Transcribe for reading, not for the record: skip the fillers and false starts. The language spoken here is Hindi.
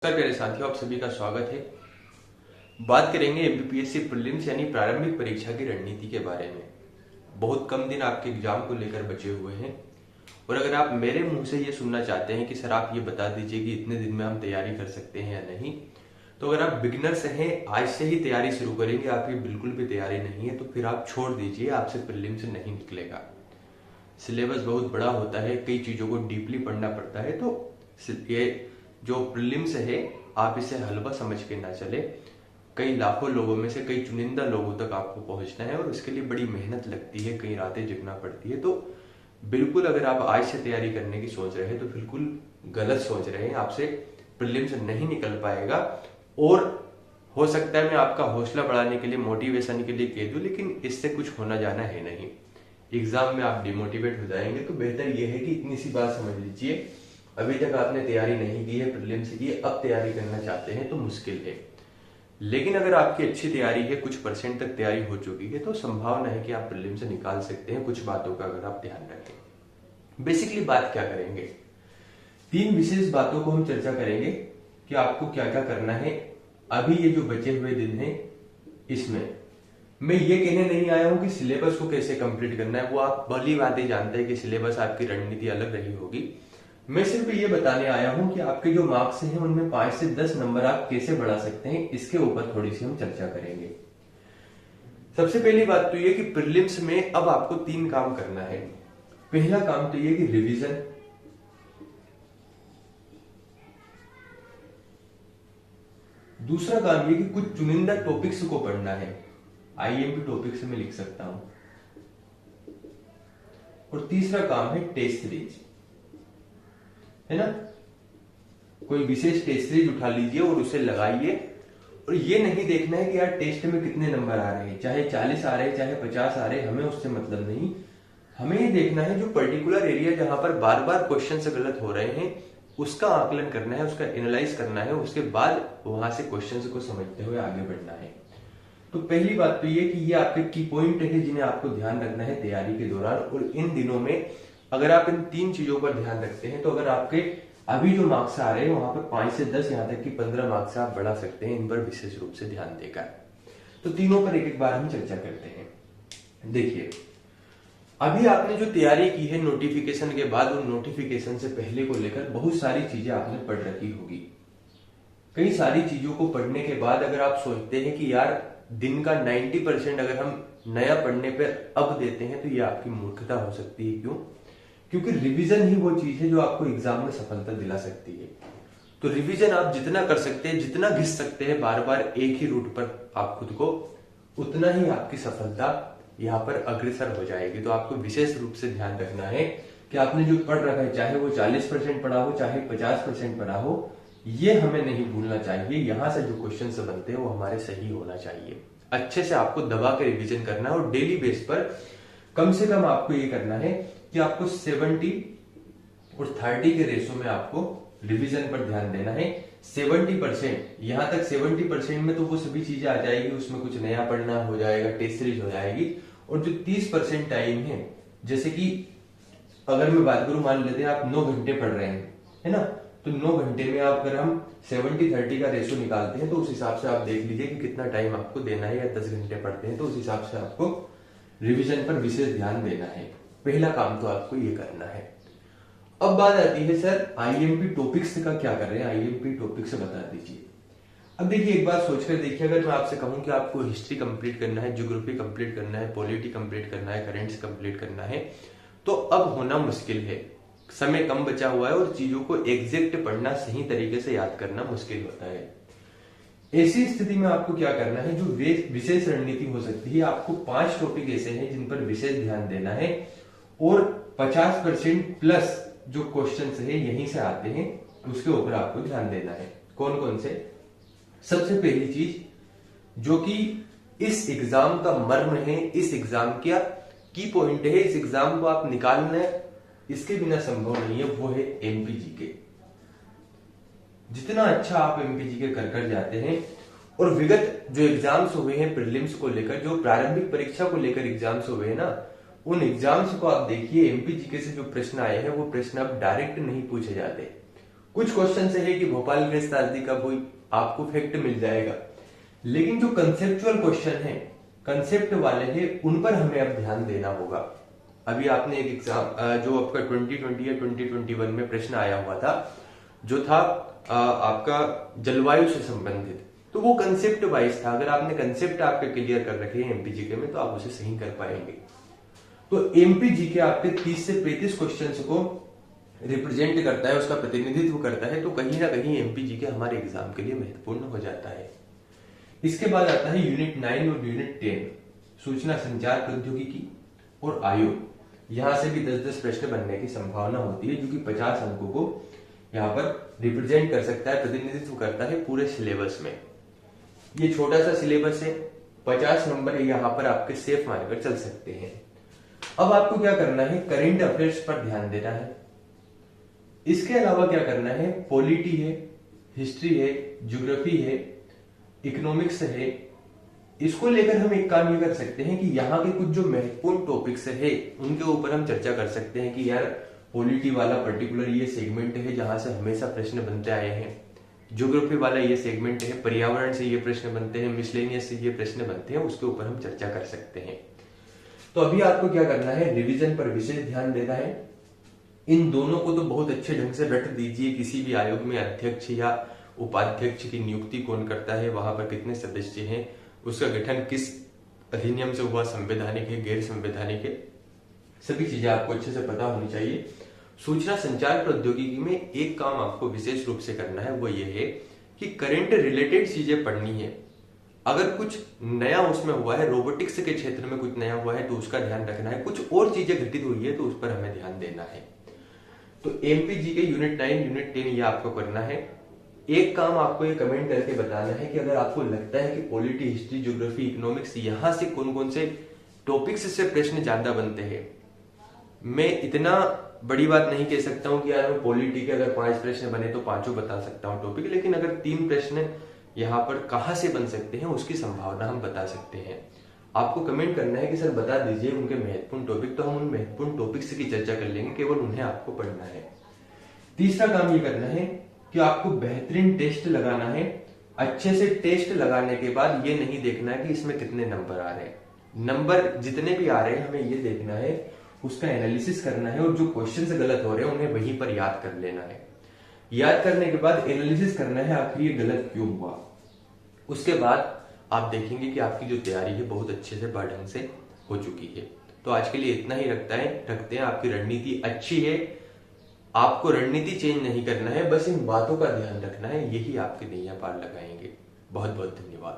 नमस्कार प्यारे साथियों, आप सभी का स्वागत है। बात करेंगे एमपीपीएससी प्रीलिम्स यानी प्रारंभिक परीक्षा की रणनीति के बारे में। बहुत कम दिन आपके एग्जाम को लेकर बचे हुए हैं और अगर आप मेरे मुंह से ये सुनना चाहते हैं कि सर आप ये बता दीजिए कि इतने दिन में हम तैयारी कर सकते हैं या नहीं, तो अगर आप बिगिनर्स हैं, आज से ही तैयारी शुरू करेंगे, आपकी बिल्कुल भी तैयारी नहीं है, तो फिर आप छोड़ दीजिए, आपसे प्रीलिम्स नहीं निकलेगा। सिलेबस बहुत बड़ा होता है, कई चीजों को डीपली पढ़ना पड़ता है, तो ये जो प्रीलिम्स है आप इसे हलवा समझ के ना चले। कई लाखों लोगों में से कई चुनिंदा लोगों तक आपको पहुंचना है और उसके लिए बड़ी मेहनत लगती है, कई रातें जगना पड़ती है। तो बिल्कुल अगर आप आज से तैयारी करने की सोच रहे हैं तो बिल्कुल गलत सोच रहे हैं। आपसे प्रीलिम्स नहीं निकल पाएगा और हो सकता है मैं आपका हौसला बढ़ाने के लिए, मोटिवेशन के लिए कह दूं, लेकिन इससे कुछ होना जाना है नहीं। एग्जाम में आप डिमोटिवेट हो जाएंगे। तो बेहतर यह है कि इतनी सी बात समझ लीजिए, अभी तक आपने तैयारी नहीं की है प्रीलिम्स की, अब तैयारी करना चाहते हैं तो मुश्किल है। लेकिन अगर आपकी अच्छी तैयारी है, कुछ परसेंट तक तैयारी हो चुकी है, तो संभावना है कि आप प्रीलिम्स से निकाल सकते हैं, कुछ बातों का अगर आप ध्यान रखें। बेसिकली बात क्या करेंगे, 3 विशेष बातों को हम चर्चा करेंगे कि आपको क्या क्या करना है अभी ये जो बचे हुए दिन हैं इसमें। मैं ये कहने नहीं आया हूं कि सिलेबस को कैसे कंप्लीट करना है, वो आप भली बातें जानते हैं कि सिलेबस आपकी रणनीति अलग रही होगी। मैं सिर्फ ये बताने आया हूं कि आपके जो मार्क्स हैं उनमें 5 से 10 नंबर आप कैसे बढ़ा सकते हैं, इसके ऊपर थोड़ी सी हम चर्चा करेंगे। सबसे पहली बात तो ये कि प्रीलिम्स में अब आपको 3 काम करना है। पहला काम तो ये कि रिवीजन, दूसरा काम ये कि कुछ चुनिंदा टॉपिक्स को पढ़ना है, आईएमपी टॉपिक्स में लिख सकता हूं, और तीसरा काम है टेस्ट सीरीज, है ना। कोई विशेष टेस्ट सीरीज उठा लीजिए और उसे लगाइए। और ये नहीं देखना है कि यार टेस्ट में कितने नंबर आ रहे हैं, चाहे 40 आ रहे हैं चाहे 50 आ रहे हैं, हमें उससे मतलब नहीं। हमें ये देखना है जो पर्टिकुलर एरिया जहां पर बार बार क्वेश्चन गलत हो रहे हैं उसका आकलन करना है, उसका एनालाइज करना है, उसके बाद वहां से क्वेश्चन को समझते हुए आगे बढ़ना है। तो पहली बात तो ये कि ये आपके की पॉइंट है जिन्हें आपको ध्यान रखना है तैयारी के दौरान। और इन दिनों में अगर आप इन 3 चीजों पर ध्यान रखते हैं तो अगर आपके अभी जो मार्क्स आ रहे हैं वहां पर 5 से 10 यहां तक कि 15 मार्क्स आप बढ़ा सकते हैं, इन पर विशेष रूप से ध्यान देकर। तो तीनों पर एक एक बार हम चर्चा करते हैं। देखिए, अभी आपने जो तैयारी की है नोटिफिकेशन के बाद, उन नोटिफिकेशन से पहले को लेकर बहुत सारी चीजें आपने पढ़ रखी होगी। कई सारी चीजों को पढ़ने के बाद अगर आप सोचते हैं कि यार दिन का 90% अगर हम नया पढ़ने पर अब देते हैं तो ये आपकी मूर्खता हो सकती है। क्यों? क्योंकि रिवीजन ही वो चीज है जो आपको एग्जाम में सफलता दिला सकती है। तो रिवीजन आप जितना कर सकते हैं, जितना घिस सकते हैं बार बार एक ही रूट पर आप खुद को, उतना ही आपकी सफलता यहाँ पर अग्रसर हो जाएगी। तो आपको विशेष रूप से ध्यान रखना है कि आपने जो पढ़ रखा है, चाहे वो 40% पढ़ा हो चाहे 50% पढ़ा हो, ये हमें नहीं भूलना चाहिए। यहां से जो क्वेश्चन बनते हैं वो हमारे सही होना चाहिए। अच्छे से आपको दबा के रिवीजन करना है और डेली बेस पर कम से कम आपको ये करना है कि आपको 70 और 30 के रेशो में आपको रिवीजन पर ध्यान देना है। 70%, यहां तक 70% में तो वो सभी चीजें आ जाएगी, उसमें कुछ नया पढ़ना हो जाएगा, टेस्ट सीरीज हो जाएगी। और जो 30% टाइम है, जैसे कि अगर मैं बात करूं, मान लेते हैं आप 9 घंटे पढ़ रहे हैं, है ना, तो 9 घंटे में आप अगर हम 70-30 का रेशो निकालते हैं तो उस हिसाब से आप देख लीजिए कि कितना टाइम आपको देना है। या 10 घंटे पढ़ते हैं तो उस हिसाब से आपको रिवीजन पर विशेष ध्यान देना है। पहला काम तो आपको ये करना है। अब बात आती है सर आईएमपी टॉपिक्स का क्या कर रहे हैं, आईएमपी टॉपिक्स बता दीजिए। अब देखिए, एक बार सोचकर देखिए, अगर मैं आपसे कहूं कि आपको हिस्ट्री कंप्लीट करना है, ज्योग्राफी कंप्लीट करना है, पॉलिटी कंप्लीट करना है, करेंट्स कंप्लीट करना है, तो अब होना मुश्किल है। समय कम बचा हुआ है और चीजों को एग्जैक्ट पढ़ना, सही तरीके से याद करना मुश्किल होता है। ऐसी स्थिति में आपको क्या करना है, जो विशेष रणनीति हो सकती है, आपको 5 टॉपिक ऐसे हैं जिन पर विशेष ध्यान देना है और 50% प्लस जो क्वेश्चंस है यहीं से आते हैं, उसके ऊपर आपको ध्यान देना है। कौन कौन से? सबसे पहली चीज जो कि इस एग्जाम का मर्म है, इस एग्जाम का की पॉइंट है, इस एग्जाम को आप निकालना इसके बिना संभव नहीं है, वो है एमपीजी के। जितना अच्छा आप एमपीजी के कर जाते हैं, और विगत जो एग्जाम्स हुए हैं प्रीलिम्स को लेकर, जो प्रारंभिक परीक्षा को लेकर एग्जाम्स हुए हैं ना, उन एग्जाम्स को आप देखिए, एमपीजी के से जो प्रश्न आए हैं वो प्रश्न अब डायरेक्ट नहीं पूछे जाते, कुछ क्वेश्चन से है कि भोपाल गैस त्रासदी कब हुई, आपको फैक्ट मिल जाएगा। लेकिन जो कंसेप्चुअल क्वेश्चन है, कंसेप्ट वाले हैं, उन पर हमें अब ध्यान देना होगा। अभी आपने एक एग्जाम जो आपका 2020 या 2021 में प्रश्न आया हुआ था, जो था आपका जलवायु से संबंधित, तो वो कंसेप्ट वाइज था। अगर आपने कंसेप्ट आपके क्लियर कर रखे हैं एमपीजीके में, तो आप उसे सही कर पाएंगे। तो एमपीजीके आपके 30 से 35 क्वेश्चन को रिप्रेजेंट करता है, उसका प्रतिनिधित्व करता है, तो कहीं ना कहीं एमपीजीके हमारे एग्जाम के लिए महत्वपूर्ण हो जाता है। इसके बाद आता है यूनिट 9 और यूनिट 10, सूचना संचार प्रौद्योगिकी और आयोग। यहां से भी 10-10 प्रश्न बनने की संभावना होती है, जो कि 50 अंकों को यहाँ पर रिप्रेजेंट कर सकता है, प्रतिनिधित्व करता है पूरे सिलेबस में। ये छोटा सा सिलेबस है, 50 नंबर यहाँ पर आपके सेफ मानकर चल सकते हैं। अब आपको क्या करना है, करेंट अफेयर्स पर ध्यान देना है। इसके अलावा क्या करना है, पॉलिटी है, हिस्ट्री है, ज्योग्राफी है, इकोनॉमिक्स है। इसको लेकर हम एक काम ये कर सकते हैं कि यहाँ के कुछ जो महत्वपूर्ण टॉपिक्स है उनके ऊपर हम चर्चा कर सकते हैं कि यार पॉलिटी वाला पर्टिकुलर ये सेगमेंट है जहां से हमेशा प्रश्न बनते आए हैं, ज्योग्राफी वाला ये सेगमेंट है, पर्यावरण से ये प्रश्न बनते हैं, मिसलेनियस से ये प्रश्न बनते हैं, उसके ऊपर हम चर्चा कर सकते हैं। तो अभी आपको क्या करना है, रिवीजन पर विशेष ध्यान देना है। इन दोनों को तो बहुत अच्छे ढंग से रट दीजिए। किसी भी आयोग में अध्यक्ष या उपाध्यक्ष की नियुक्ति कौन करता है, वहां पर कितने सदस्य हैं, उसका गठन किस अधिनियम से हुआ, संवैधानिक है, गैर संवैधानिक है, सभी चीजें आपको अच्छे से पता होनी चाहिए। सूचना संचार प्रौद्योगिकी में एक काम आपको विशेष रूप से करना है, वो ये है कि करंट रिलेटेड चीजें पढ़नी है। अगर कुछ नया उसमें हुआ है, रोबोटिक्स के क्षेत्र में कुछ नया हुआ है तो उसका ध्यान रखना है, कुछ और चीजें घटित हुई है तो उस पर हमें ध्यान देना है। तो एमपीजीके यूनिट 9 यूनिट 10 ये आपको करना है। एक काम आपको ये कमेंट करके बताना है कि अगर आपको लगता है कि पॉलिटी, हिस्ट्री, ज्योग्राफी, इकोनॉमिक्स, यहां से कौन कौन से टॉपिक्स से प्रश्न ज्यादा बनते हैं। मैं इतना बड़ी बात नहीं कह सकता हूं कि यार पॉलिटी के अगर 5 प्रश्न बने तो 5 बता सकता हूं टॉपिक, लेकिन अगर 3 प्रश्न यहाँ पर कहां से बन सकते हैं उसकी संभावना हम बता सकते हैं। आपको कमेंट करना है कि सर बता दीजिए उनके महत्वपूर्ण टॉपिक, तो हम उन महत्वपूर्ण टॉपिक्स की चर्चा कर लेंगे, केवल उन्हें आपको पढ़ना है। तीसरा काम ये करना है कि आपको बेहतरीन टेस्ट लगाना है। अच्छे से टेस्ट लगाने के बाद ये नहीं देखना है कि इसमें कितने नंबर आ रहे हैं। नंबर जितने भी आ रहे हैं हमें ये देखना है, उसका एनालिसिस करना है, और जो क्वेश्चन गलत हो रहे हैं उन्हें वहीं पर याद कर लेना है। याद करने के बाद एनालिसिस करना है आखिर ये गलत क्यों हुआ। उसके बाद आप देखेंगे कि आपकी जो तैयारी है बहुत अच्छे से ढंग से हो चुकी है। तो आज के लिए इतना ही रखते हैं। आपकी रणनीति अच्छी है, आपको रणनीति चेंज नहीं करना है, बस इन बातों का ध्यान रखना है, यही आपके नैया पार लगाएंगे। बहुत बहुत धन्यवाद।